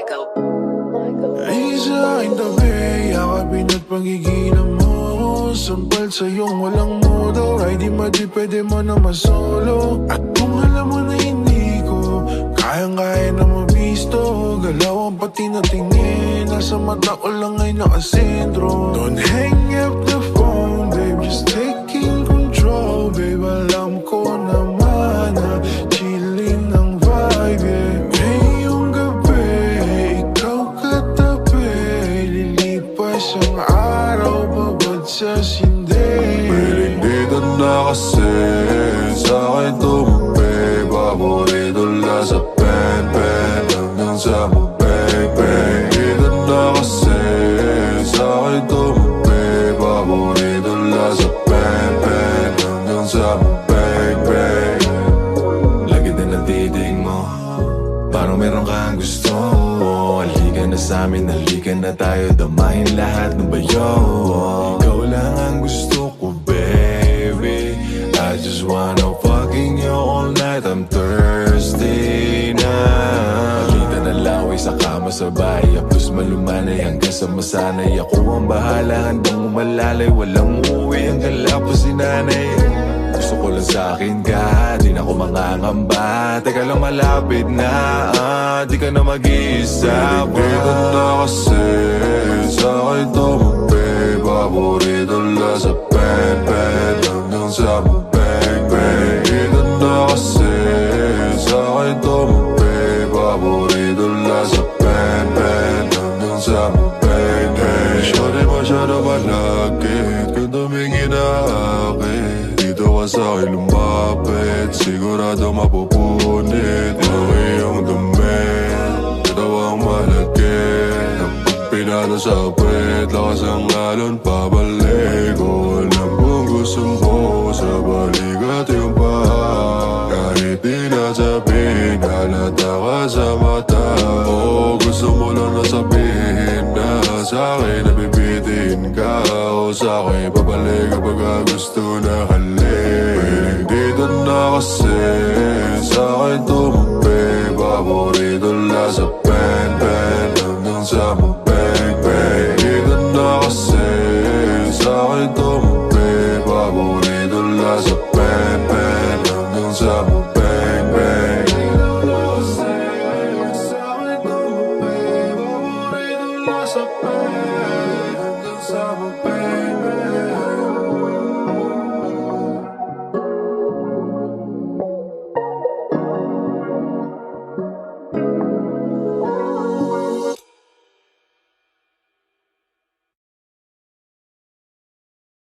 Michael. Ay sa aking tabi, yakapin at pagigilan mo. Sampal sa iyong walang modo, ay di pwede mo na masolo. At kung alam mo na hindi ko kayang-kaya na mabisto, galaw ang pati na tingin, nasa mata ko lang ay nakasentro. Don't hang up the phone, babe, just taking control. Babe, alam ko naman na chillin' ang vibe, yeah. Ngayong gabi, ikaw katabi, lilipas ang araw, babad sa sindi. Piling dito na kasi sa akin tumabi, paborito lang sa pen-pen hanggang sa mabeng-beng. Dito na kasi sa akin tumabi, paborito lang sa pen-pen hanggang sa mabeng-beng. Lagi din ang titig mo, parang meron kang gusto. Halika na sa'min, halika na tayo, damahin lahat ng bayo. Ikaw lang ang gusto ko, baby. I just wanna fucking you all night, I'm thirsty na. Halita na laway sa kama sa bahay, apos malumanay hanggang sa masanay. Ako ang bahala, handang umalalay, walang uuwi hanggang lapos si nanay. Gusto ko lang sa'kin ka, di na ako mangangamba. Teka lang malapit na, di ka na mag-iisa pa. Dito na kasi sa akin tumabi, paborito lang sa pen-pen hanggang sa mabeng-beng. Dito na kasi sa akin tumabi, paborito lang sa pen-pen hanggang sa mabeng-beng. Shorty masyado malagkit, kung tumingin na akin, dito ka sa'kin lumapit, sigurado mapupunit ang iyong damit. Katawang malagkit, kapag pinalo sa puwet, lakas ang alon pabalik. O alam kung gusto mo, sa balikat yung paa. Kahit di nasabihin, halata ka sa mata. O gusto mo lang nasabihin na sa'kin nabibitin ka, o sa'kin babalik kapag gusto na halik. Piling dito na kasi sa'kin tumabi, paborito lang sa pen-pen hanggang sa mabeng-beng. Dito na kasi sa'kin tumabi, paborito lang sa pen-pen hanggang sa mabeng-beng. Sa'kin tumabi, paborito lang sa pen hanggang sa mabeng.